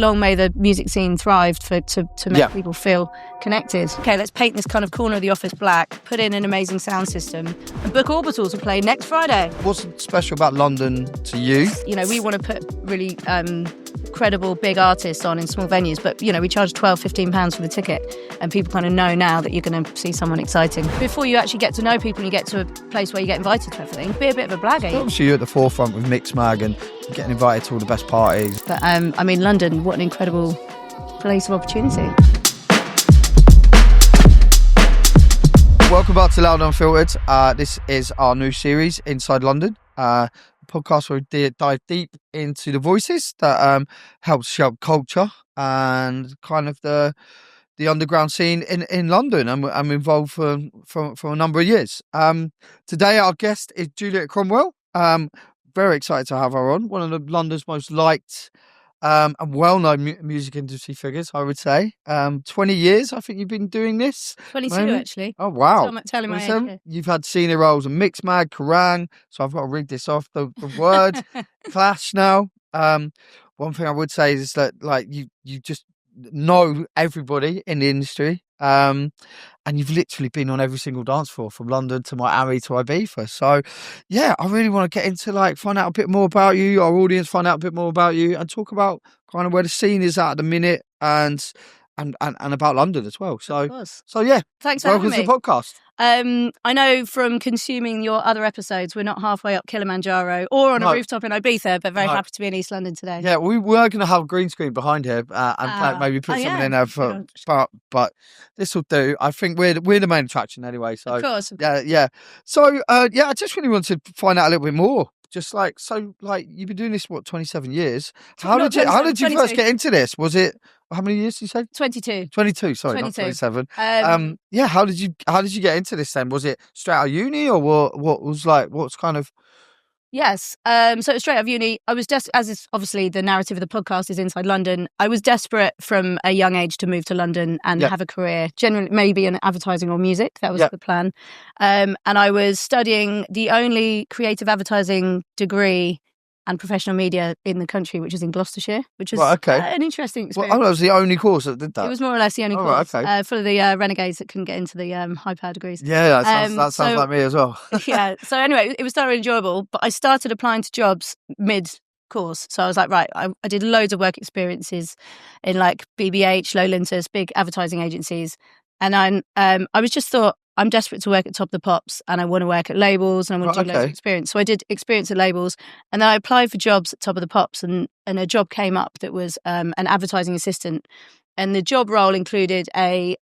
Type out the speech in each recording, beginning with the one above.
long may the music scene thrive to make people feel connected. Okay, let's paint this kind of corner of the office black, put in an amazing sound system, and book Orbital to play next Friday. What's special about London to you? You know, we want to put really credible big artists on in small venues, but you know, we charge £12-15 for the ticket, and people kind of know now that you're going to see someone exciting. Before you actually get to know people and you get to a place where you get invited to everything, be a bit of a blagger. Obviously you're at the forefront with Mixmag and getting invited to all the best parties. But I mean, London, what an incredible place of opportunity. Welcome back to Loud Unfiltered. This is our new series, Inside London. Podcast where we dive deep into the voices that help shape culture and kind of the underground scene in London. I'm involved for a number of years. Today our guest is Jules Cromwell. Very excited to have her on. One of London's most liked and well-known music industry figures, I would say. 20 years, I think you've been doing this. 22, maybe? Actually. Oh, wow. So I'm telling my age here. You've had senior roles in Mixmag, Kerrang, so I've got to read this off, the word, Clash now. One thing I would say is that, like, you just know everybody in the industry. And you've literally been on every single dance floor from London to Miami to Ibiza. So, yeah, I really want to get into, like, find out a bit more about you, our audience find out a bit more about you, and talk about kind of where the scene is at the minute and about London as well. So yeah, thanks for having me. Welcome to the podcast. I know from consuming your other episodes, we're not halfway up Kilimanjaro or on a rooftop in Ibiza, but very happy to be in East London today. Yeah, we were going to have a green screen behind here and maybe put something in there for, but this will do. I think we're the main attraction anyway. So of course. Yeah. So I just really wanted to find out a little bit more. Just like, so, like, you've been doing this, 27 years? How did you first get into this? Was it, how many years did you say? 22. 22, sorry, 22. Not 27. How did you get into this then? Was it straight out of uni, or what was like, what's kind of? Yes. So it was straight out of uni. I was just, as is obviously the narrative of the podcast is Inside London, I was desperate from a young age to move to London and have a career, generally maybe in advertising or music. That was the plan. And I was studying the only creative advertising degree and professional media in the country, which is in Gloucestershire, which is an interesting experience. Well, that was the only course that did that. It was more or less the only course for the renegades that couldn't get into the high power degrees. Yeah, that sounds like me as well. Yeah. So anyway, it was thoroughly enjoyable, but I started applying to jobs mid-course. So I was like, right, I did loads of work experiences in like BBH, Lowlinters, big advertising agencies. And I was just thought, I'm desperate to work at Top of the Pops and I want to work at labels and I want to do loads of experience. So I did experience at labels and then I applied for jobs at Top of the Pops and a job came up that was an advertising assistant. And the job role included a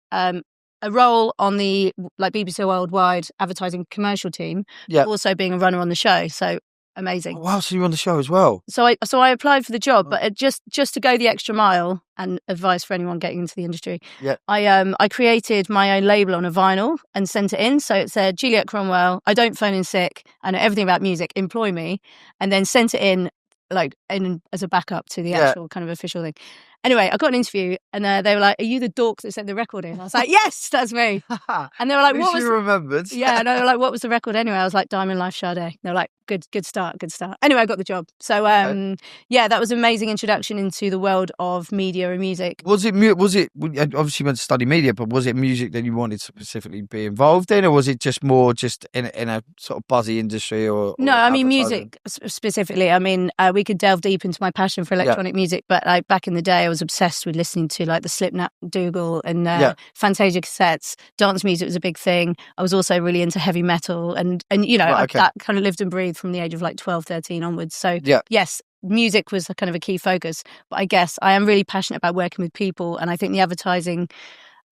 role on the like BBC Worldwide advertising commercial team, also being a runner on the show. So amazing. Oh, wow, so you were on the show as well. So I applied for the job, but just to go the extra mile, and advice for anyone getting into the industry. Yeah. I created my own label on a vinyl and sent it in. So it said, Juliet Cromwell, I don't phone in sick, I know everything about music, employ me, and then sent it in as a backup to the actual kind of official thing. Anyway, I got an interview and they were like, are you the dork that sent the record in? I was like, yes, that's me. And they were like, what was you remembered? Yeah, and they were like, what was the record anyway? I was like, Diamond Life Sade. They were like, good start. Anyway, I got the job. So that was an amazing introduction into the world of media and music. Was it obviously you went to study media, but was it music that you wanted to specifically be involved in, or was it just more in a sort of buzzy industry or No, I mean music specifically. I mean, we could delve deep into my passion for electronic music, but like back in the day I was obsessed with listening to like the Slipknot Dougal and Fantasia cassettes. Dance music was a big thing. I was also really into heavy metal and that kind of lived and breathed from the age of like 12, 13 onwards. So yes, music was kind of a key focus, but I guess I am really passionate about working with people, and I think the advertising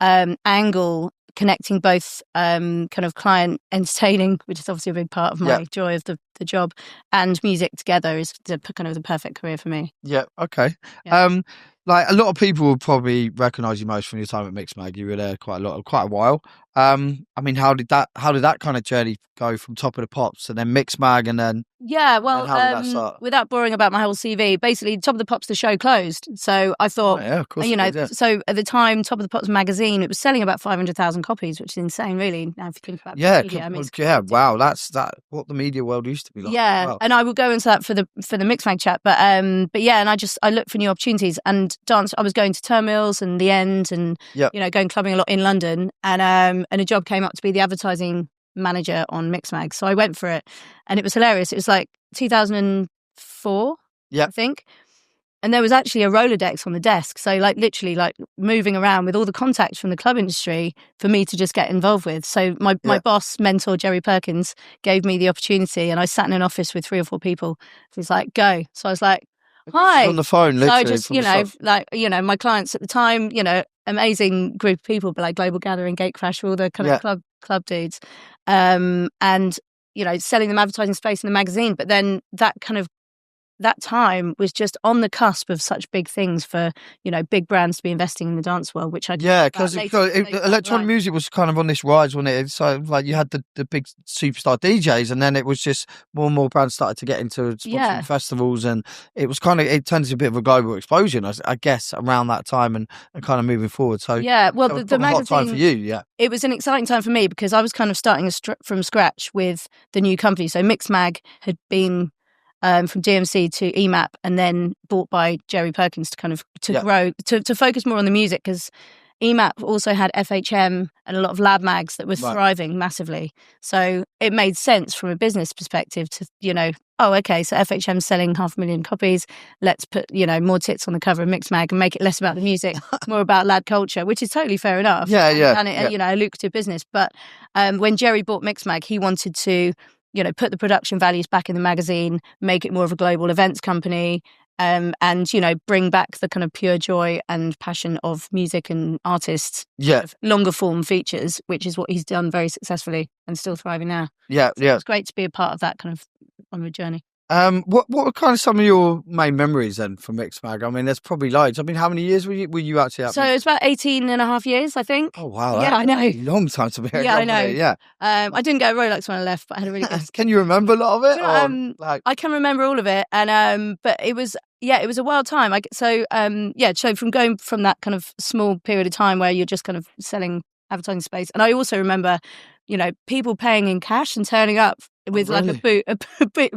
angle, connecting both kind of client entertaining, which is obviously a big part of my joy of the job, and music together is kind of the perfect career for me. Yeah, okay. Yeah. Like a lot of people will probably recognise you most from your time at Mixmag. You were there quite a while. I mean, how did that kind of journey go from Top of the Pops and then Mixmag and then? Yeah, well, and how did that start? without boring about my whole CV, basically, Top of the Pops, the show closed. So I thought, yeah, of course, so at the time, Top of the Pops magazine, it was selling about 500,000 copies, which is insane, really. Now, if you think about media, I mean, wow, that's what the media world used to be like. Yeah, wow. And I will go into that for the Mixmag chat, but yeah, and I looked for new opportunities and dance. I was going to Turnmills and The End, and going clubbing a lot in London, and a job came up to be the advertising manager on Mixmag, so I went for it, and it was hilarious. It was like 2004, I think. And there was actually a Rolodex on the desk. So like literally like moving around with all the contacts from the club industry for me to just get involved with. So my boss, mentor, Jerry Perkins, gave me the opportunity, and I sat in an office with 3 or 4 people. He was like, go. So I was like, hi. On the phone, literally. So I just, my clients at the time, amazing group of people, but like Global Gathering, Gatecrash, all the kind of club dudes. And, selling them advertising space in the magazine. But then that time was just on the cusp of such big things for, big brands to be investing in the dance world, which I because electronic music was kind of on this rise, wasn't it? So like you had the big superstar DJs, and then it was just more and more brands started to get into sponsoring festivals, and it was it turned into a bit of a global explosion, I guess, around that time and kind of moving forward. So well, the magazine, hot time for you, it was an exciting time for me because I was kind of starting from scratch with the new company. So Mixmag had been from DMC to EMAP, and then bought by Jerry Perkins to kind of grow, to focus more on the music, because EMAP also had FHM and a lot of lab mags that were thriving massively. So it made sense from a business perspective to, okay, so FHM's selling 500,000 copies. Let's put, more tits on the cover of Mixmag and make it less about the music, more about lad culture, which is totally fair enough. And a lucrative business. But when Jerry bought Mixmag, he wanted to put the production values back in the magazine, make it more of a global events company, and bring back the kind of pure joy and passion of music and artists, longer form features, which is what he's done very successfully and still thriving now. It's great to be a part of that kind of onward journey. What were kind of some of your main memories then from Mixmag? I mean, there's probably loads. I mean, how many years were you actually at? So it's about 18 and a half years, I think. Oh, wow. Yeah, I know. A long time to be a I know. Yeah. I didn't go Rolex when I left, but I had a really good... Can you remember a lot of it? I can remember all of it. And but it was a wild time. So from going from that kind of small period of time where you're just kind of selling advertising space. And I also remember, people paying in cash and turning up with like a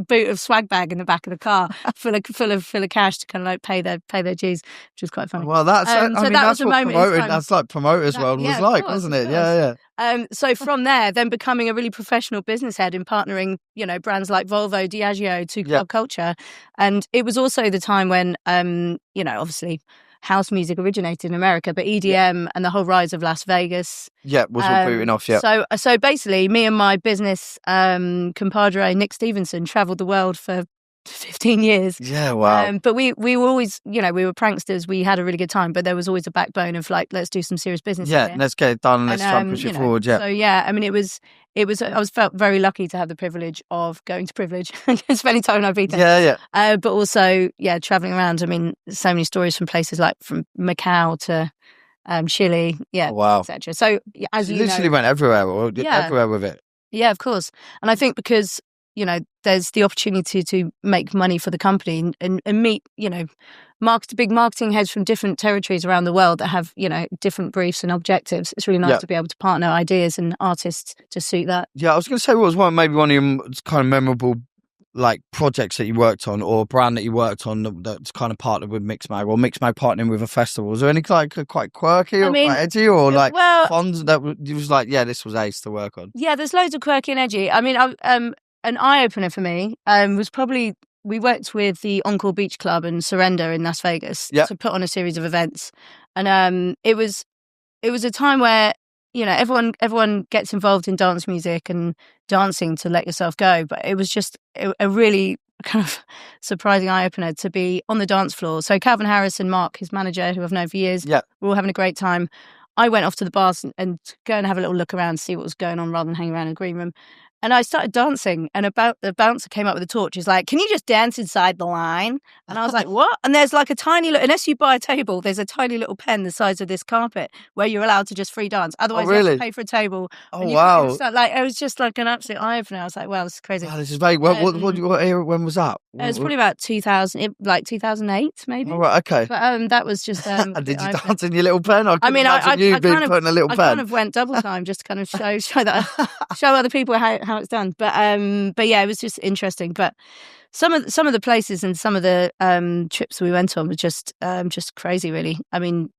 boot of swag bag in the back of the car full of cash to kind of like pay their dues, which was quite funny. Well, that's that's what promoting. That's like promoters' world was like, wasn't it? Yeah. So from there, then becoming a really professional business head and partnering, brands like Volvo, Diageo to club culture, and it was also the time when, obviously, house music originated in America, but EDM and the whole rise of Las Vegas was all booting off. So basically me and my business compadre Nick Stevenson traveled the world for 15 years. Wow. But we were always, we were pranksters. We had a really good time, but there was always a backbone of like, let's do some serious business here. Let's get it done. Let's try and push it forward. So I mean, I felt very lucky to have the privilege of going to Privilege and spending time in Ibiza. But also, traveling around. I mean, so many stories from places like from Macau to Chile, etc. So as you literally went everywhere with it. Yeah, of course. And I think because there's the opportunity to make money for the company and meet big marketing heads from different territories around the world that have different briefs and objectives. It's really nice to be able to partner ideas and artists to suit that. I was going to say, what was one of your kind of memorable like projects that you worked on, or a brand that you worked on that's kind of partnered with Mixmag, or Mixmag partnering with a festival? Was there any like quite quirky or quite edgy or like fun that was like, this was ace to work on? Yeah, there's loads of quirky and edgy. I mean, an eye-opener for me was probably, we worked with the Encore Beach Club and Surrender in Las Vegas to put on a series of events. And it was a time where, everyone gets involved in dance music and dancing to let yourself go. But it was just a really kind of surprising eye-opener to be on the dance floor. So Calvin Harris and Mark, his manager, who I've known for years, we're all having a great time. I went off to the bars and go and have a little look around, see what was going on rather than hang around in the green room. And I started dancing, and about the bouncer came up with a torch. He's like, "Can you just dance inside the line?" And I was like, "What?" And there's like a tiny little, unless you buy a table, there's a tiny little pen the size of this carpet where you're allowed to just free dance. Otherwise, you have to pay for a table. Oh, wow. Like, it was just like an absolute eye-opener. I was like, "Wow, this is crazy." Wow, this is very, what era, when was that? It was probably about 2000, like 2008, maybe. Oh, right, okay. But that was just. Did you dance in your little pen? I mean, you being putting a little pen. I kind of went double time just to kind of show other people how it's done. But yeah, it was just interesting. But some of the places and some of the trips we went on were just crazy, really. I mean,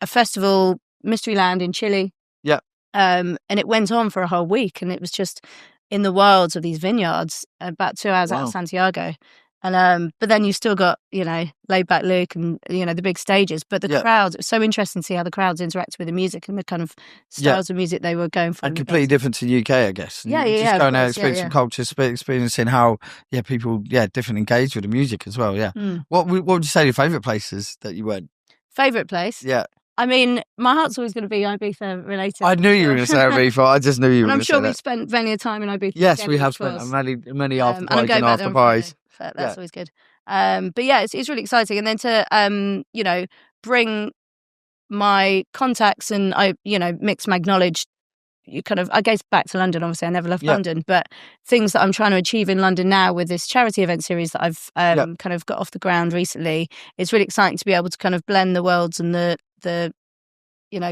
a festival, Mystery Land in Chile. Yeah. And it went on for a whole week, and it was just in the wilds of these vineyards, about 2 hours out of Santiago. And but then you still got, Laid Back Luke and, the big stages. But the crowds, it was so interesting to see how the crowds interacted with the music and the kind of styles of music they were going for. And completely different to the UK, I guess. Just going out, experiencing culture, experiencing how, people, different engage with the music as well, What would you say your favourite places that you went? Favourite place? Yeah. I mean, my heart's always going to be Ibiza related. I knew you were going to say Ibiza. I just knew you were going to say that. And I'm sure we've spent plenty of time in Ibiza. Yes, we have spent many after parties and after parties. That's always good. But yeah, it's really exciting. And then to, bring my contacts and Mixmag knowledge, I guess back to London. Obviously, I never left London, but things that I'm trying to achieve in London now with this charity event series that I've kind of got off the ground recently, it's really exciting to be able to kind of blend the worlds and the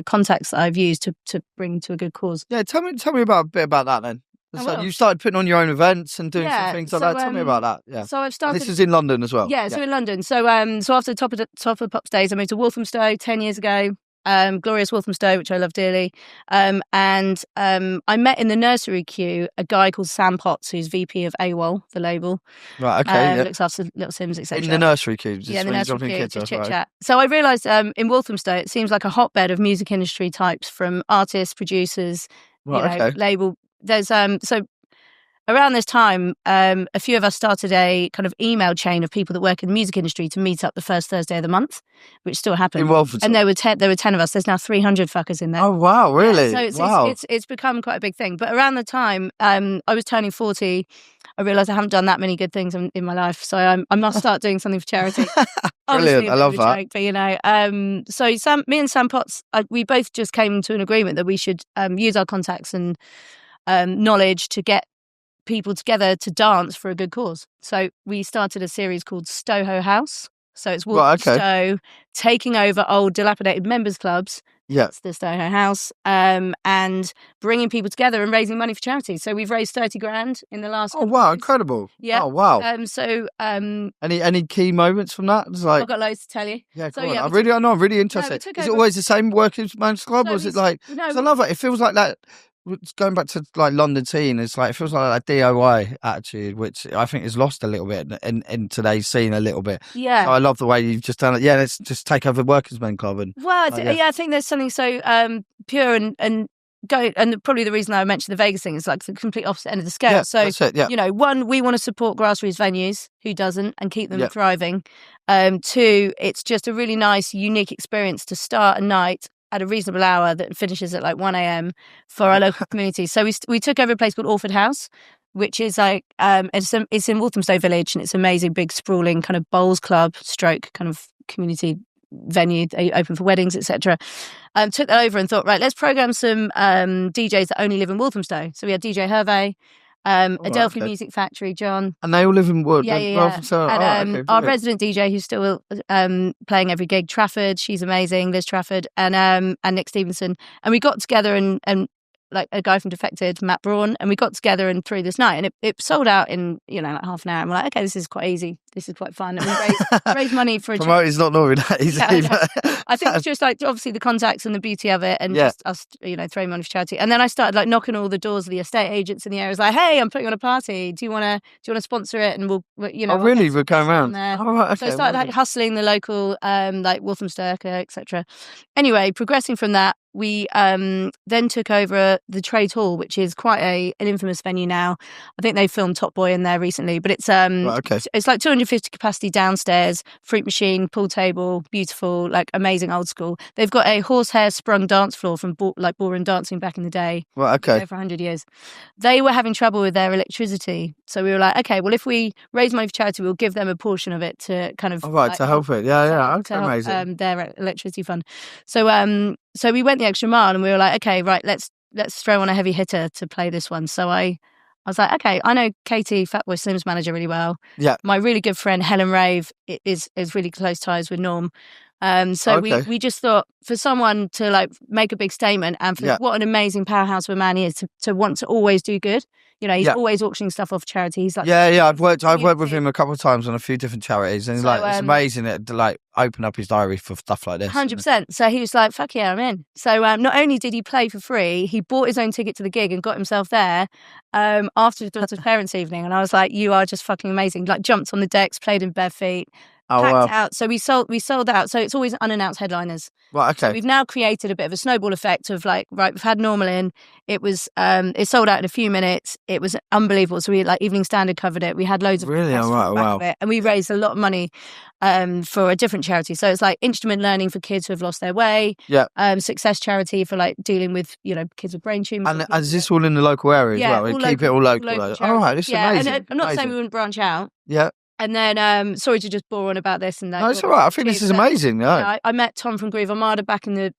contacts that I've used to bring to a good cause. Yeah, tell me a bit about that then. So you started putting on your own events and doing some things like that. Tell me about that. Yeah. So I've started. This is in London as well. Yeah, so in London. So after the top of Pops days, I moved to Walthamstow 10 years ago. Glorious Walthamstow, which I love dearly. And I met in the nursery queue a guy called Sam Potts, who's VP of AWOL, the label. Right, okay. Looks after Little Sims, etc. In the nursery queue? In the nursery queue, just chit-chat. So I realised in Walthamstow, it seems like a hotbed of music industry types, from artists, producers, label. There's so around this time, a few of us started a kind of email chain of people that work in the music industry to meet up the first Thursday of the month, which still happens. In Walthamstow? And there were 10 of us. There's now 300 fuckers in there. Oh, wow, really? So it's become quite a big thing. But around the time I was turning 40, I realised I haven't done that many good things in my life. So I must start doing something for charity. Brilliant, I love that. Joke, but so me and Sam Potts, we both just came to an agreement that we should use our contacts and knowledge to get people together to dance for a good cause. So we started a series called Stoho House. So it's Stowe taking over old dilapidated members clubs. Yeah, it's the Stoho House, and bringing people together and raising money for charity. So we've raised 30 grand in the last. Oh wow, incredible! Yeah. Oh wow. Any key moments from that? It's like, I've got loads to tell you. Yeah, so, I'm really interested. Is it always the same working men's club, or is it like? No, I love it. It feels like that. Going back to like London scene, it's like, it feels like that DIY attitude, which I think is lost a little bit in today's scene a little bit. Yeah, so I love the way you've just done it. Yeah, let's just take over Workers' Men Club and. Well, I think there's something so pure and go, and probably the reason I mentioned the Vegas thing is like the complete opposite end of the scale. Yeah, so that's it, yeah. One, we want to support grassroots venues, who doesn't, and keep them thriving. Two, it's just a really nice, unique experience to start a night at a reasonable hour that finishes at like 1 a.m. for our local community. So we took over a place called Orford House, which is like it's in Walthamstow Village, and it's an amazing big sprawling kind of bowls club stroke kind of community venue. They open for weddings, etc. Took that over and thought, right, let's program some DJs that only live in Walthamstow. So we had DJ Hervé, Adelphi Music Factory, John. And they all live in Wood. Yeah. And our resident DJ, who's still playing every gig, Trafford, she's amazing, Liz Trafford, and Nick Stevenson. And we got together and like a guy from Defected, Matt Braun, and we got together and threw this night, and it sold out in like half an hour. And we're like, okay, this is quite easy, this is quite fun, and we raised money for a promoting's not normally that easy. I think it's just like obviously the contacts and the beauty of it, and just us throwing money for charity. And then I started like knocking all the doors of the estate agents in the area. I was like, hey, I'm putting on a party, do you want to sponsor it, and we'll really, we're going around. Oh, right, okay. So I started like hustling the local like Walthamstow, etc. Anyway, progressing from that, then took over the Trade Hall, which is quite an infamous venue now. I think they filmed Top Boy in there recently, but it's it's like 250 capacity downstairs, fruit machine, pool table, beautiful, like amazing old school. They've got a horsehair sprung dance floor from like ballroom dancing back in the day. Well, okay. For 100 years. They were having trouble with their electricity, so we were like, okay, well, if we raise money for charity, we'll give them a portion of it to kind of to help it. Yeah, okay, amazing. Their electricity fund. So we went the extra mile, and we were like, okay, right, let's throw on a heavy hitter to play this one. So I was like, okay, I know Katie, Fatboy Slim's manager, really well. Yeah. My really good friend Helen Rave is really close ties with Norm. So we just thought, for someone to like make a big statement, and for what an amazing powerhouse of a man he is, to want to always do good. You know, he's always auctioning stuff off charity. He's like, I've worked with him a couple of times on a few different charities, and it's amazing to like open up his diary for stuff like this. 100%. So he was like, fuck yeah, I'm in. So not only did he play for free, he bought his own ticket to the gig and got himself there after his daughter's parents' evening. And I was like, you are just fucking amazing. Like, jumped on the decks, played in bare feet. Packed out. So we sold out. So it's always unannounced headliners. Right, okay. So we've now created a bit of a snowball effect of like, right, we've had Normal in. It was it sold out in a few minutes. It was unbelievable. So we like Evening Standard covered it. We had loads of really of it, and we raised a lot of money for a different charity. So it's like instrument learning for kids who have lost their way. Yeah. Success charity for like dealing with kids with brain tumours. And is this all in the local area as well? Keep it all local. All right, this is amazing. And I'm not saying we wouldn't branch out. Yeah. And then, sorry to just bore on about this and that. No, it's all right. I think this is amazing. I met Tom from Groove Armada back in the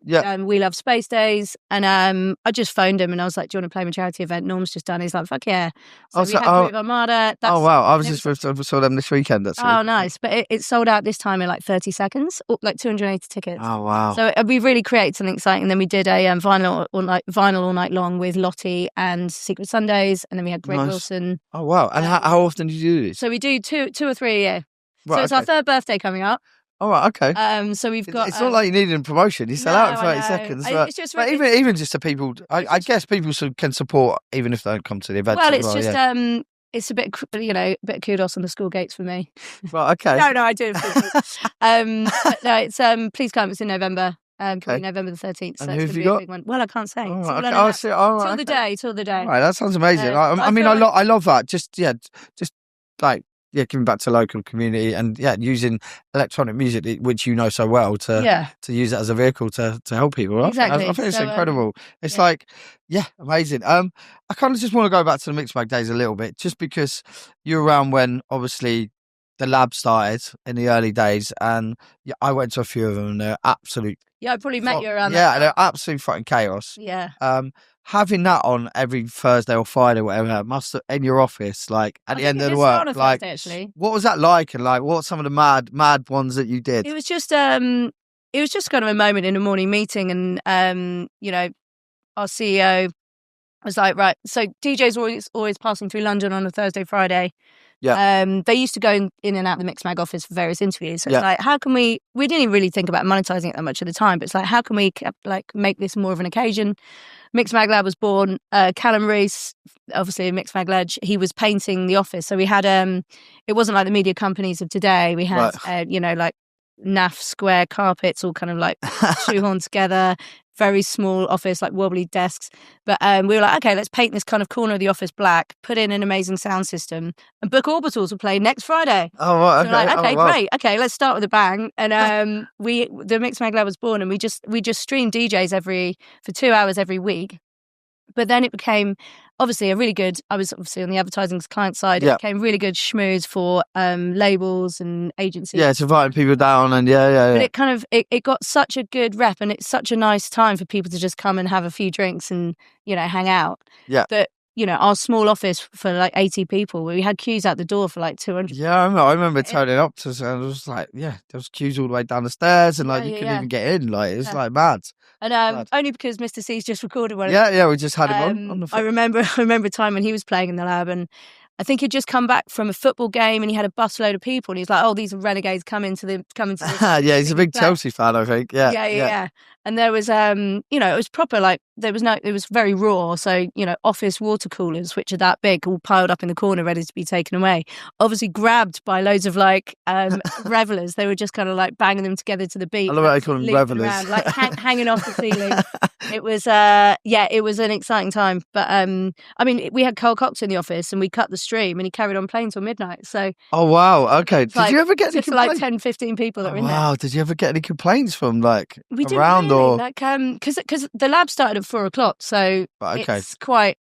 We Love Space days, and I just phoned him and I was like, "Do you want to play my charity event?" Norm's just done. He's like, "Fuck yeah!" So we had Groove Armada. Wow! I was just saw them this weekend. Nice, but it sold out this time in like 30 seconds, like 280 tickets. Oh wow! So we really created something exciting. Then we did a vinyl all night long with Lottie and Secret Sundays, and then we had Greg Wilson. Oh wow! And how often do you do this? So we do two or three a year. Right, so it's our third birthday coming up. All right, okay. So we've got. It's not like you need a promotion. You sell out in 30 seconds. It's just even just to people, I guess people can support even if they don't come to the event. Well, it's just it's a bit bit of kudos on the school gates for me. Right, okay. no, I do. But no, it's please come. It's in November. November the 13th. So and who have you got? Big one. Well, I can't say. All right, okay. Till the day. All right, that sounds amazing. I love that. Just like. Yeah, giving back to local community and using electronic music, which you know so well, to use it as a vehicle to help people. Right? Exactly. I think it's incredible. It's amazing. I kind of just want to go back to the Mixmag days a little bit, just because you're around when obviously the lab started in the early days, and I went to a few of them, and they're absolute. Yeah, I probably met you around. Yeah, they're absolute fucking chaos. Yeah. Having that on every Thursday or Friday, whatever, must in your office, like at the end of the work, like Thursday, what was that like, and like what were some of the mad ones that you did? It was just kind of a moment in a morning meeting, and our CEO was like, right, so DJ's always passing through London on a Thursday, Friday. Yeah. They used to go in and out the Mixmag office for various interviews. So it's like, how can we didn't even really think about monetizing it that much at the time, but it's like, how can we make this more of an occasion? Mixmag Lab was born. Callum Reese, obviously a Mixmag Lab, he was painting the office. So we had, it wasn't like the media companies of today. We had, like naff square carpets all kind of like shoehorned together. Very small office, like wobbly desks. But we were like, okay, let's paint this kind of corner of the office black, put in an amazing sound system, and Book Orbitals will play next Friday. Oh, right, okay. So like, okay, great. Okay, let's start with a bang. And the Mixmag Lab was born, and we just streamed DJs for 2 hours every week. But then it became obviously I was obviously on the advertising client side. It became really good schmooze for labels and agencies. Yeah, to invite people down and But it kind of, it got such a good rep, and it's such a nice time for people to just come and have a few drinks and, hang out. Yeah. But, our small office for like 80 people, we had queues out the door for like 200. Yeah, I remember turning up to, and it was like, there was queues all the way down the stairs, and like you couldn't even get in. Like it's like mad. And only because Mr. C's just recorded one. Yeah, we just had him on the phone. I remember a time when he was playing in the lab, and I think he'd just come back from a football game, and he had a busload of people, and he's like, "Oh, these are renegades coming to this." Yeah, he's a big Chelsea fan, I think. Yeah. And there was, it was proper, like, it was very raw. So, office water coolers, which are that big, all piled up in the corner, ready to be taken away. Obviously grabbed by loads of, like, revelers. They were just kind of, like, banging them together to the beat. I love how they call them revelers. Around, like, hanging off the ceiling. It was it was an exciting time. But I mean, we had Cole Cox in the office and we cut the stream and he carried on playing till midnight. So oh wow, okay. Did you ever get any just like 10, 15 people that were in there? Wow, did you ever get any complaints from like we around didn't really, or like because the lab started at 4 o'clock, so it's quite,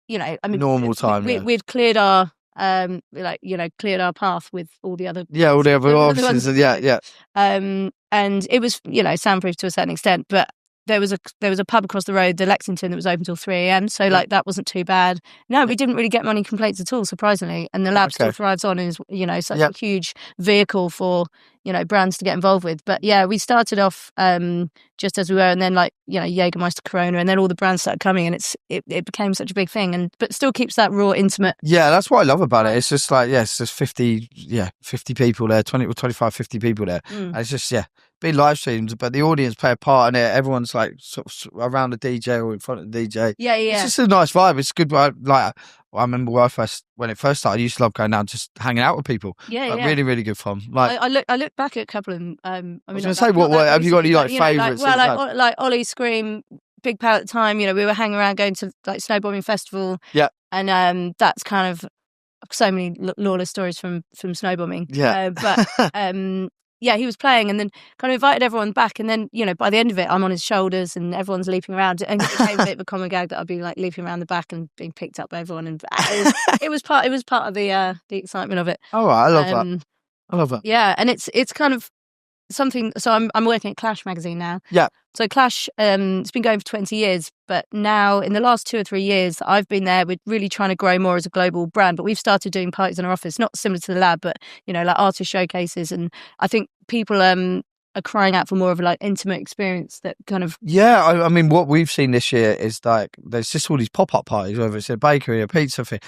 you know, I mean, normal time. We'd cleared our cleared our path with all the other all the other offices, and it was, you know, soundproof to a certain extent, but there was a pub across the road, the Lexington, that was open till 3 a.m. So like that wasn't too bad. No, we didn't really get many complaints at all, surprisingly. And the lab still thrives on and is, you know, such a huge vehicle for, you know, brands to get involved with. But yeah, we started off just as we were, and then like, you know, Jägermeister, Corona, and then all the brands started coming, and it became such a big thing, but still keeps that raw, intimate. Yeah, that's what I love about it. It's just like, it's just 50 people there, 20 or 25, 50 people there. And it's just, big live streams, but the audience play a part in it. Everyone's like sort of around the DJ or in front of the DJ. Yeah. It's just a nice vibe. It's a good vibe. Like, I remember when it first started, I used to love going down, just hanging out with people. Really, really good fun. Like, I look back at a couple of I mean, I was going to say, what have you got any like favourites? Like Ollie Scream, Big Pal at the time. You know, we were hanging around going to like snowboarding festival. Yeah, and that's kind of so many lawless stories from snowboarding. Yeah, but yeah, he was playing and then kind of invited everyone back. And then, you know, by the end of it, I'm on his shoulders and everyone's leaping around. And it became a bit of a common gag that I'd be like leaping around the back and being picked up by everyone. And it was part of the excitement of it. Oh, I love that. I love that. Yeah, and it's kind of something. So I'm working at Clash magazine now. Yeah. So Clash, it's been going for 20 years, but now in the last 2 or 3 years, I've been there. We're really trying to grow more as a global brand, but we've started doing parties in our office, not similar to the lab, but, you know, like artist showcases. And I think people are crying out for more of a like intimate experience that kind of. Yeah, I mean, what we've seen this year is like, there's just all these pop-up parties, whether it's a bakery, a pizza thing,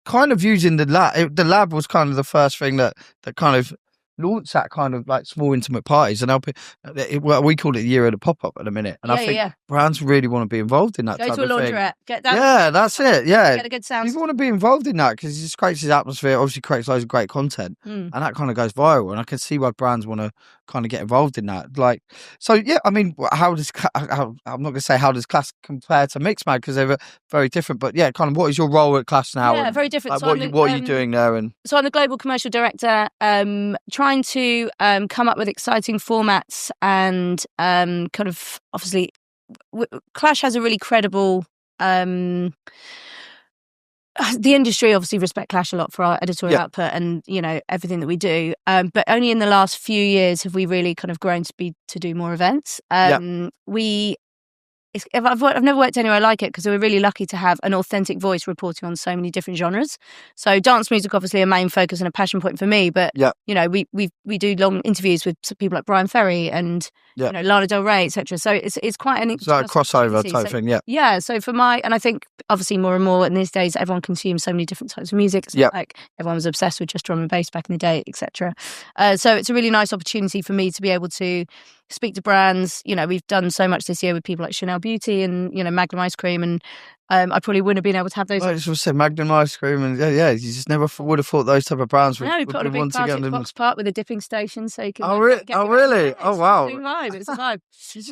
kind of using the lab. The lab was kind of the first thing that kind of launch that kind of like small intimate parties, and we call it the year of the pop-up at the minute, and I think brands really want to be involved in that. Go to a laundrette, get that. Yeah, that's it. Yeah, get a good sound. You want to be involved in that because it just creates this atmosphere. Obviously, creates loads of great content, and that kind of goes viral. And I can see why brands want to kind of get involved in that. Like, so yeah, I mean, I'm not going to say how does Clash compare to Mixmag because they're very different. But yeah, kind of what is your role at Clash now? Yeah, very different. Like, so what are you doing there? And so I'm the global commercial director, trying to come up with exciting formats and kind of obviously Clash has a really credible. The industry obviously respect Clash a lot for our editorial output and, you know, everything that we do. But only in the last few years have we really kind of grown to do more events. I've never worked anywhere like it because we're really lucky to have an authentic voice reporting on so many different genres. So dance music, obviously, a main focus and a passion point for me. But you know, we do long interviews with people like Brian Ferry and you know, Lana Del Rey, etc. So it's quite an it's like a crossover type thing. Yeah. So for and I think obviously more and more in these days, everyone consumes so many different types of music. It's not like everyone was obsessed with just drum and bass back in the day, etc. So it's a really nice opportunity for me to be able to speak to brands. You know, we've done so much this year with people like Chanel Beauty and, you know, Magnum Ice Cream, and I probably wouldn't have been able to have those. I just said Magnum Ice Cream, and you just never would have thought those type of brands would. No, we put on a big party at Fox Park with a dipping station, so you can. Oh really? Oh wow! It's a vibe.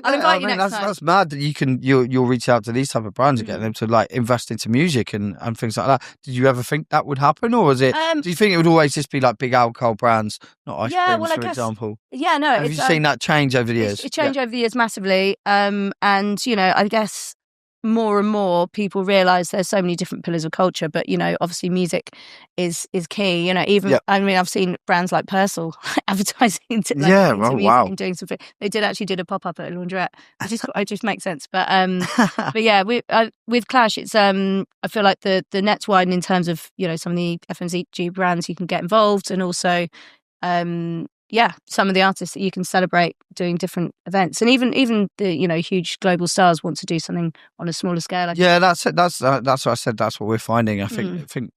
I'll invite you next time. That's mad that you'll reach out to these type of brands and get them to like invest into music and things like that. Did you ever think that would happen, or was it? Do you think it would always just be like big alcohol brands, not ice creams, for example? Yeah, no. Have you seen that change over the years? It's changed over the years massively, and you know, I guess more and more people realise there's so many different pillars of culture, but you know, obviously music is key. You know, even I mean, I've seen brands like Purcell advertising into music and doing something. They did a pop up at a laundrette. It just makes sense. But but yeah, with Clash, it's I feel like the net's widen in terms of, you know, some of the FMCG brands you can get involved, and also some of the artists that you can celebrate doing different events, and even the, you know, huge global stars want to do something on a smaller scale. That's it. That's what I said. That's what we're finding. I think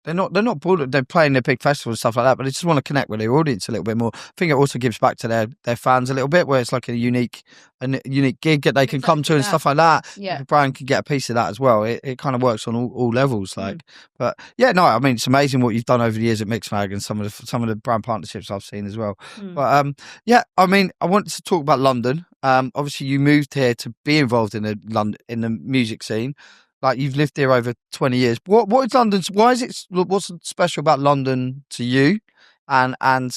they're not bored. They're playing their big festivals and stuff like that, but they just want to connect with their audience a little bit more. I think it also gives back to their fans a little bit, where it's like a unique gig that they can come to and stuff like that. Yeah, the brand can get a piece of that as well. It kind of works on all levels, like. But yeah, no, I mean, it's amazing what you've done over the years at Mixmag and some of the brand partnerships I've seen as well. But yeah, I mean, I wanted to talk about London. Obviously, you moved here to be involved in the music scene. Like, you've lived here over 20 years. What is London's? Why is it? What's special about London to you? And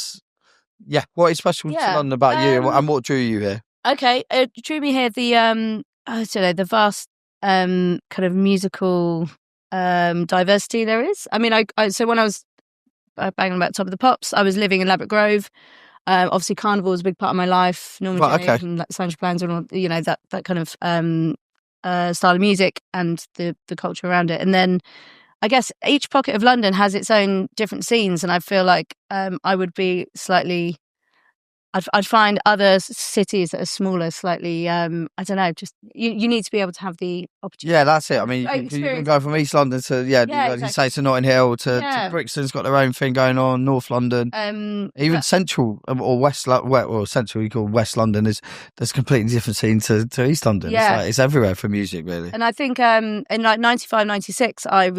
yeah, what is special to London about you? And what drew you here? Okay, it drew me here the I don't know, the vast kind of musical diversity there is. I mean, I so when I was banging about Top of the Pops, I was living in Ladbroke Grove. Obviously, Carnival was a big part of my life. Norman Jay and like Sandra Plans and all, that kind of style of music and the culture around it. And then I guess each pocket of London has its own different scenes, and I feel like I would be slightly I'd find other cities that are smaller slightly I don't know, just you need to be able to have the opportunity. Yeah, that's it. I mean, you can go from East London to exactly. You say to Notting Hill to Brixton's got their own thing going on. North London, even Central or West, or Central you call West London there's a completely different scene to East London. Yeah, it's everywhere for music, really. And I think in like 95, 96, I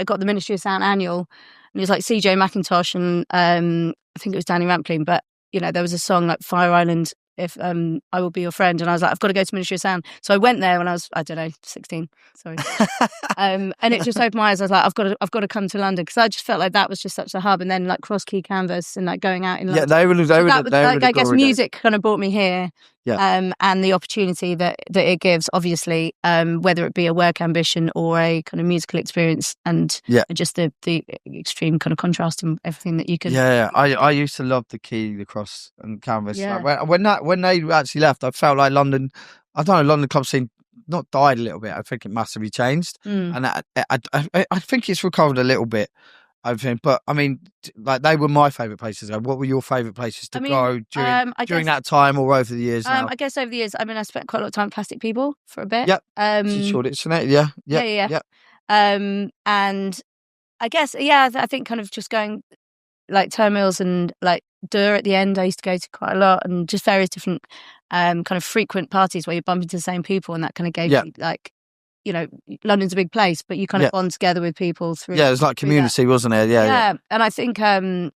got the Ministry of Sound annual, and it was like CJ McIntosh and I think it was Danny Rampling, but there was a song like Fire Island, if I Will Be Your Friend, and I was like, I've got to go to Ministry of Sound. So I went there when I was, I don't know, 16. Sorry, and it just opened my eyes. I was like, I've got to come to London, because I just felt like that was just such a hub. And then like Cross Key Canvas and like going out in London. Yeah, they would. I guess music kind of brought me here. Yeah. And the opportunity that it gives, obviously, whether it be a work ambition or a kind of musical experience, and just the extreme kind of contrast in everything that you can. Yeah, I used to love the Key, the Cross, and Canvas. Yeah. Like when they actually left, I felt like London. I don't know, London club scene not died a little bit. I think it massively changed, and I think it's recovered a little bit. I think, but I mean, like, they were my favourite places to go. What were your favourite places to go during that time or over the years? I guess over the years, I mean, I spent quite a lot of time with Plastic People for a bit. Yep. Shoreditch, yeah. And I guess, I think kind of just going like Turnmills and like Dur at the end, I used to go to quite a lot, and just various different kind of frequent parties where you bump into the same people, and that kind of gave me like, London's a big place, but you kind of bond together with people through. Yeah, it was like community, wasn't it? Yeah. And I think in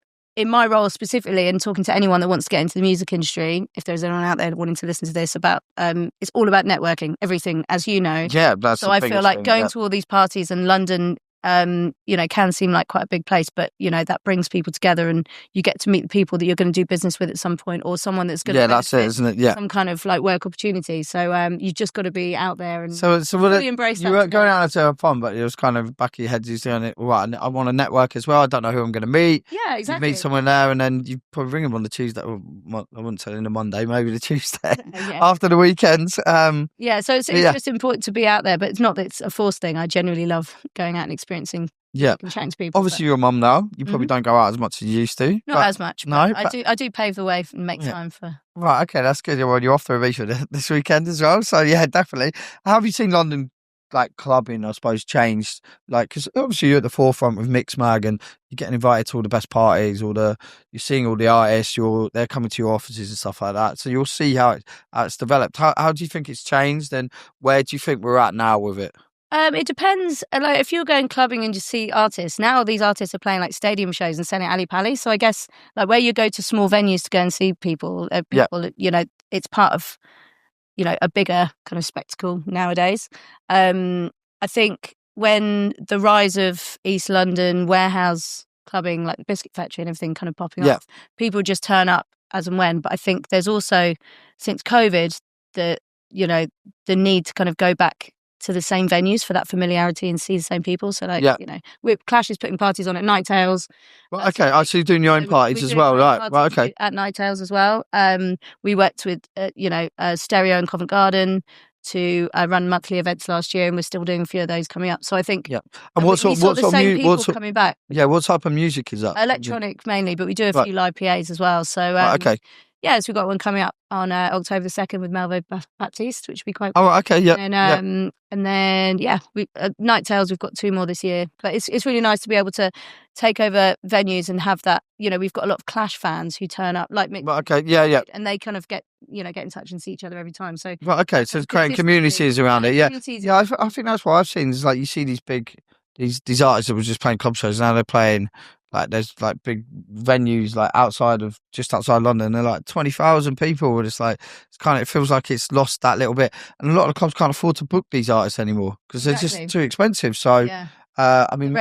my role specifically, and talking to anyone that wants to get into the music industry, if there's anyone out there wanting to listen to this, about it's all about networking, everything, as you know. Yeah, that's so I feel like going to all these parties, and London can seem like quite a big place, but that brings people together, and you get to meet the people that you're going to do business with at some point, or someone that's going to that's it, isn't it? Yeah, some kind of like work opportunity. So you just got to be out there and really embrace that. You weren't going out to have fun, but it was kind of back of your head. You're doing it. Right, I want to network as well. I don't know who I'm going to meet. Yeah, exactly. You meet someone there, and then you probably ring them on the Tuesday. Or, I wouldn't say on the Monday, maybe the Tuesday after the weekends. So it's just important to be out there, but it's not that it's a forced thing. I genuinely love going out and experiencing. Yeah, and chatting to people. Obviously, you're a mum now. You probably don't go out as much as you used to. Not as much. No, I do pave the way and make time for. Right. Okay, that's good. Well, you're off to Ibiza this weekend as well. So yeah, definitely. How have you seen London, like, clubbing, I suppose, changed? Like, because obviously you're at the forefront with Mixmag, and you're getting invited to all the best parties, you're seeing all the artists, they're coming to your offices and stuff like that. So you'll see how it's developed. How do you think it's changed, and where do you think we're at now with it? It depends. Like, if you're going clubbing and you see artists, now these artists are playing like stadium shows and selling Ali Pali. So I guess like where you go to small venues to go and see people, it's part of, a bigger kind of spectacle nowadays. I think when the rise of East London warehouse clubbing, like the Biscuit Factory and everything kind of popping off, people just turn up as and when. But I think there's also, since COVID, the need to kind of go back to the same venues for that familiarity and see the same people. So Clash is putting parties on at Night Tales. Well, okay, I see you doing your own parties as well, right? Well, okay. At Night Tales as well. We worked with Stereo in Covent Garden to run monthly events last year, and we're still doing a few of those coming up. So I think And what sort of music coming back? Yeah, what type of music is that? Electronic mainly, but we do a few live PAs as well. So okay. so we've got one coming up on October the 2nd with Melvo Baptiste, which would be quite cool. Oh, okay, yeah. And then we Night Tales, we've got 2 more this year. But it's really nice to be able to take over venues and have that. We've got a lot of Clash fans who turn up, like and they kind of get in touch and see each other every time. So so it's creating communities around it. Yeah, I think that's what I've seen. Is like you see these big these artists that were just playing club shows, now they're playing. Like there's like big venues like just outside London. They're like 20,000 people. It's like it feels like it's lost that little bit, and a lot of the clubs can't afford to book these artists anymore because they're just too expensive. So I mean,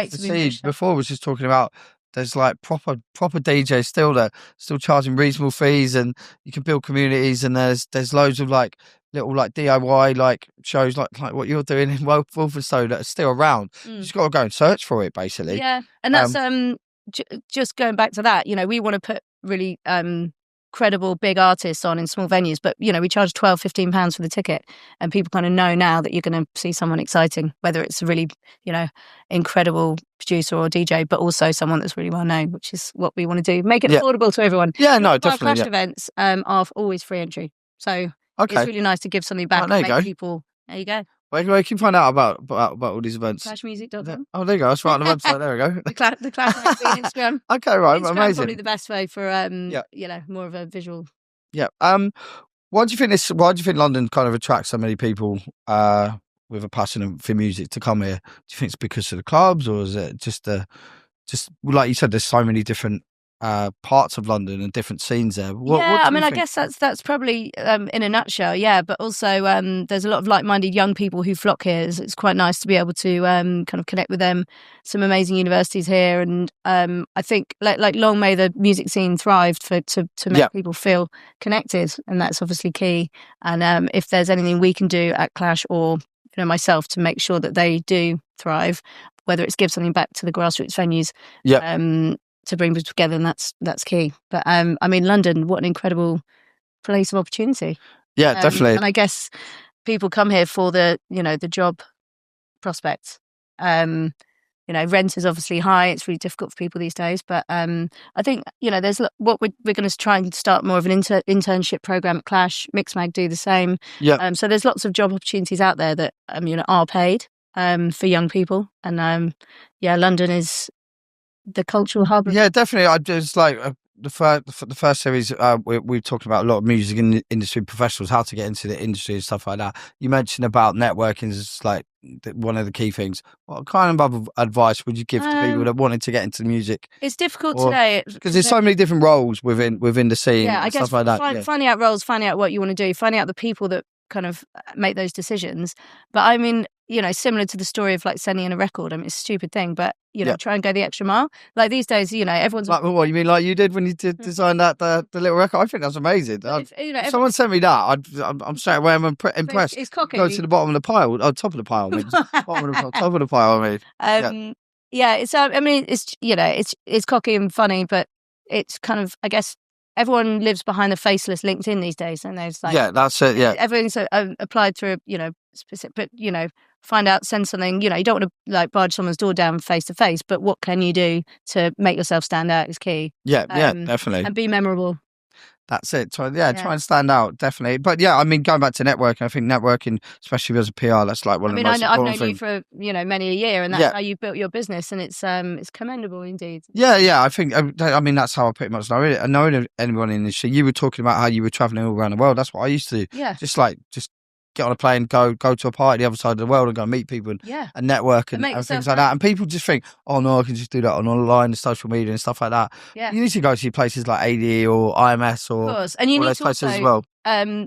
before was just talking about there's like proper DJs still charging reasonable fees, and you can build communities, and there's loads of like little like DIY like shows like what you're doing in Walthamstow that are still around. You just got to go and search for it, basically. Yeah, and that's just going back to that, we want to put really credible big artists on in small venues, but we charge £12-15 for the ticket, and people kind of know now that you're going to see someone exciting, whether it's a really incredible producer or DJ, but also someone that's really well known, which is what we want to do. Make it affordable to everyone. Definitely. Our Clash events are always free entry, so it's really nice to give something back and make people. There you go. Where can you find out about all these events? Clashmusic.com. Oh, there you go. That's right on the website. There we go. the Clash Instagram. Okay, right. Instagram's amazing. Probably the best way for more of a visual. Yeah. Why do you think London kind of attracts so many people with a passion for music to come here? Do you think it's because of the clubs, or is it just like you said, there's so many different parts of London and different scenes there? I guess that's probably in a nutshell, but also there's a lot of like-minded young people who flock here. It's quite nice to be able to kind of connect with them. Some amazing universities here, and I think like long may the music scene thrive to make people feel connected, and that's obviously key. And if there's anything we can do at Clash or myself to make sure that they do thrive, whether it's give something back to the grassroots venues, to bring people together, and that's key. But I mean, London, what an incredible place of opportunity. Yeah, definitely. And I guess people come here for the job prospects. Rent is obviously high. It's really difficult for people these days. But I think there's what we're going to try and start more of an internship program at Clash. Mixmag do the same. Yeah. So there's lots of job opportunities out there that are paid for young people, and London is the cultural hub. Yeah, definitely. I just like the first series. We've talked about a lot of music industry professionals, how to get into the industry and stuff like that. You mentioned about networking is like one of the key things. What kind of advice would you give to people that wanted to get into music? It's difficult today because there's so many different roles within the scene. Yeah, I guess stuff like that. Finding out roles, finding out what you want to do, finding out the people that kind of make those decisions. But I mean, similar to the story of like sending in a record. I mean, it's a stupid thing, but try and go the extra mile. Like these days, everyone's like, what you mean, like you did when you did design that the little record. I think that's amazing. If someone sent me that, I'm straight away. I'm impressed. It's cocky. Go to the bottom of the pile, top of the pile. I mean, top of the pile. I mean, it's. I mean, it's cocky and funny, but it's kind of, I guess, everyone lives behind the faceless LinkedIn these days, and there's like that's it. Yeah, everything's applied through specific, but find out, send something. You don't want to like barge someone's door down face to face, but what can you do to make yourself stand out is key. Yeah, definitely, and be memorable. Try and stand out, definitely. But I mean, going back to networking, I think networking, especially as a PR, that's like one of the most important things. I've known you for many a year, and that's how you built your business, and it's commendable indeed. Yeah. I think I mean that's how I pretty much know it. I know anyone in the industry. You were talking about how you were traveling all around the world. That's what I used to do. Yeah, just get on a plane, go to a party the other side of the world and go meet people and network and things like that. And people just think, oh no, I can just do that on online and social media and stuff like that. Yeah. You need to go to places like AD or IMS or of course. And you need those to places also, as well.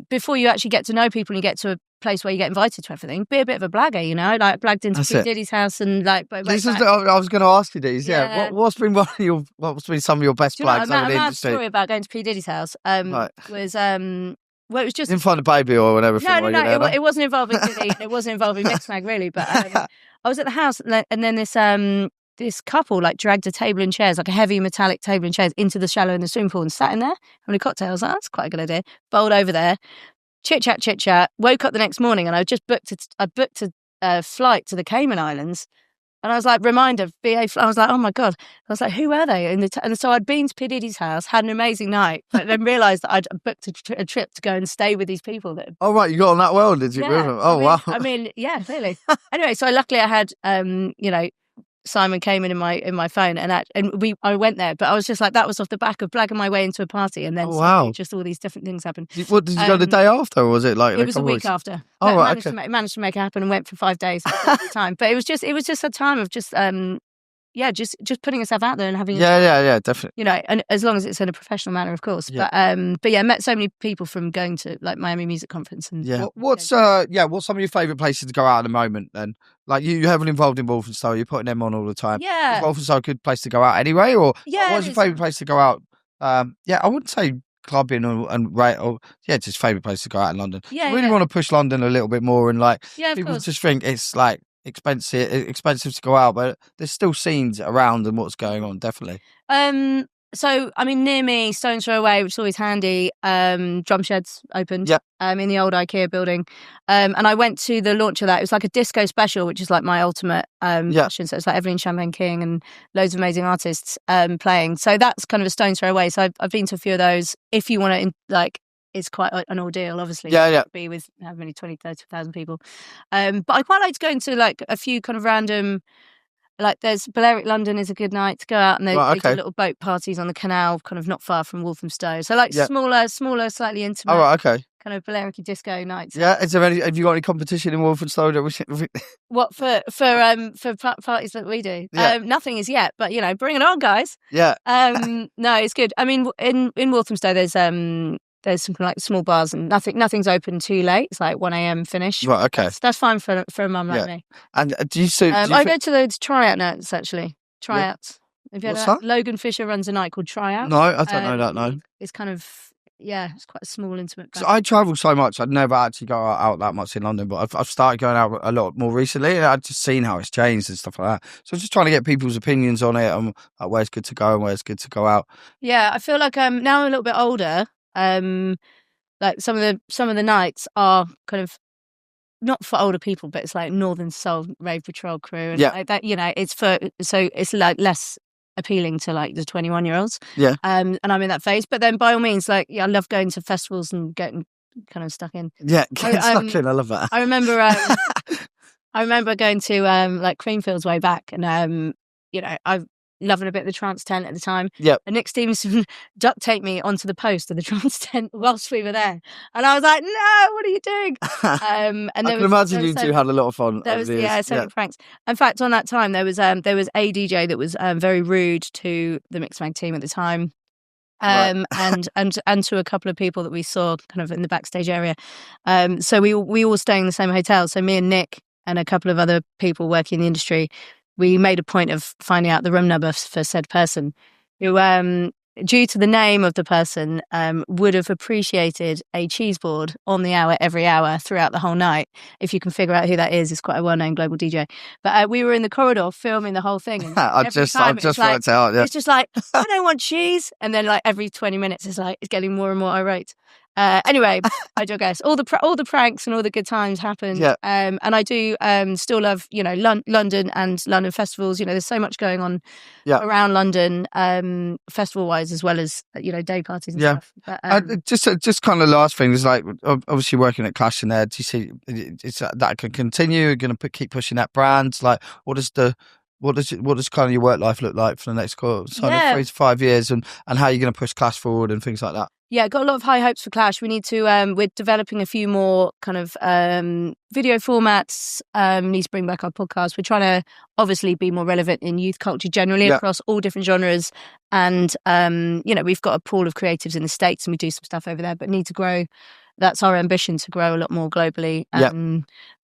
Before you actually get to know people and you get to a place where you get invited to everything, be a bit of a blagger, like blagged into P. Diddy's house and like. I was going to ask you these. Yeah. What's been some of your best blags over the industry? Story about going to P. Diddy's house was well, it was just... Didn't find a baby or whatever. No, it wasn't involving Diddy. It wasn't involving Mixmag, really. But I was at the house, and then this couple like dragged a table and chairs, like a heavy metallic table and chairs, into the shallow in the swimming pool and sat in there having a cocktail. I was like, that's quite a good idea. Bowled over there, chit chat. Woke up the next morning, and I booked a flight to the Cayman Islands. And I was like, reminder, BA. I was like, oh my God. I was like, who are they? And so I'd been to P. Diddy's house, had an amazing night, but then realised that I'd booked a trip to go and stay with these people. Oh, right. You got on that well, did you? Yeah, Oh, wow. I mean, yeah, clearly. Anyway, so luckily I had, Simon came in my phone and I went there, but I was just like, that was off the back of blagging my way into a party, and then just all these different things happened. What did you go the day after, or was it like? It was a week after. Oh, right, managed to make it happen and went for 5 days at the time. But it was just a time of just just putting yourself out there and having definitely. And as long as it's in a professional manner, of course. Yeah. But I met so many people from going to like Miami Music Conference and What's some of your favourite places to go out at the moment then? Like you're heavily involved in Walthamstow, you're putting them on all the time. Yeah. Is Walthamstow a good place to go out anyway, or what's your favourite place to go out? I wouldn't say clubbing or just favourite place to go out in London. I really want to push London a little bit more, and like people just think it's like expensive to go out, but there's still scenes around and what's going on, definitely. So I mean, near me, stone's throw away, which is always handy. Drum Sheds opened in the old IKEA building, and I went to the launch of that. It was like a disco special, which is like my ultimate passion. So it's like Evelyn Champagne King and loads of amazing artists playing. So that's kind of a stone's throw away. So I've been to a few of those. If you want to it's quite an ordeal, obviously. Be with how many 30,000 people, but I quite like to go into like a few kind of random. Like there's Balearic London is a good night to go out, and they do little boat parties on the canal, kind of not far from Walthamstow. So like smaller, slightly intimate. Oh, right, okay. Kind of Balearic disco nights. Yeah, have you got any competition in Walthamstow? What for parties that we do? Nothing as yet, but bring it on, guys. Yeah. No, it's good. I mean, in Walthamstow, there's some like small bars and nothing's open too late. It's like 1 a.m. finish. Right, okay. That's fine for a mum like me. And do you I go to those tryout nights actually. Tryouts. Have you heard What's that? that? Logan Fisher runs a night called Tryout. No, I don't know that. No. It's kind of it's quite a small, intimate. Because I travel so much, I'd never actually go out that much in London, but I've started going out a lot more recently, and I've just seen how it's changed and stuff like that. So I'm just trying to get people's opinions on it and where it's good to go and where it's good to go out. Yeah, I feel like now I'm a little bit older. Like some of the nights are kind of not for older people, but it's like Northern Soul Rave Patrol crew and like that. It's like less appealing to like the 21-year-olds. Yeah. And I'm in that phase, but then by all means, like I love going to festivals and getting kind of stuck in. Yeah, stuck in. I love that. I remember going to like Creamfields way back, and I've loving a bit of the trance tent at the time. Yeah. And Nick Stevenson duct taped me onto the post of the trance tent whilst we were there. And I was like, no, what are you doing? And I can imagine you two had a lot of fun. There was so many pranks. In fact, on that time there was a DJ that was very rude to the Mixmag team at the time. And to a couple of people that we saw kind of in the backstage area. So we all staying in the same hotel. So me and Nick and a couple of other people working in the industry, we made a point of finding out the room number for said person, who, due to the name of the person, would have appreciated a cheese board on the hour every hour throughout the whole night. If you can figure out who that is, it's quite a well-known global DJ. But we were in the corridor filming the whole thing. And I just worked out. Yeah. It's just like, I don't want cheese, and then like every 20 minutes, it's getting more and more irate. Anyway, I digress. All the pranks and all the good times happened. Yeah. And I do still love, London and London festivals. There's so much going on around London, festival-wise, as well as, day parties and stuff. But, just kind of last thing is like, obviously working at Clash in there, do you see that can continue? You're going to keep pushing that brand? Like, what does kind of your work life look like for the next 3 to 5 years, and how you're going to push Clash forward and things like that? Yeah, got a lot of high hopes for Clash. We need to, we're developing a few more kind of video formats. Need to bring back our podcast. We're trying to obviously be more relevant in youth culture generally across all different genres. And, we've got a pool of creatives in the States and we do some stuff over there, but need to grow. That's our ambition, to grow a lot more globally.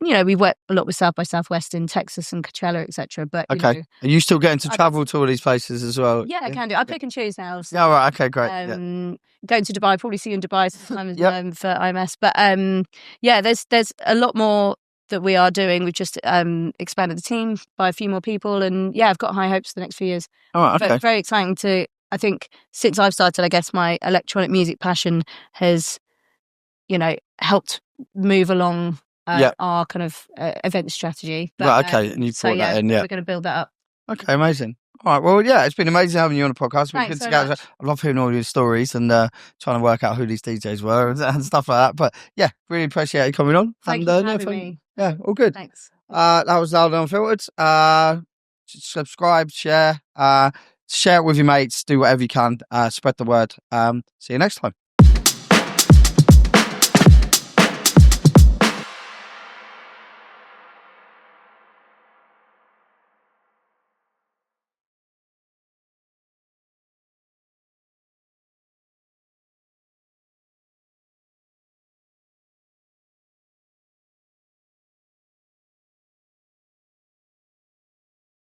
We work a lot with South by Southwest in Texas and Coachella, etc. But are you still getting to travel to all these places as well? Yeah, I can do. I pick and choose now. So, right. Okay, great. Going to Dubai, probably see you in Dubai sometimes for IMS. But there's a lot more that we are doing. We've just expanded the team by a few more people, and I've got high hopes for the next few years. All right, okay. But very exciting to. I think since I've started, I guess my electronic music passion has helped move along our kind of event strategy. But, right, okay, and you've brought that in, we're going to build that up. Okay, amazing. All right, well, yeah, it's been amazing having you on the podcast. Thanks so much. I love hearing all your stories and trying to work out who these DJs were and stuff like that. But yeah, really appreciate you coming on. Thank you for having me. Yeah, all good. Thanks. That was Loud Unfiltered. Subscribe, share it with your mates, do whatever you can, spread the word. See you next time.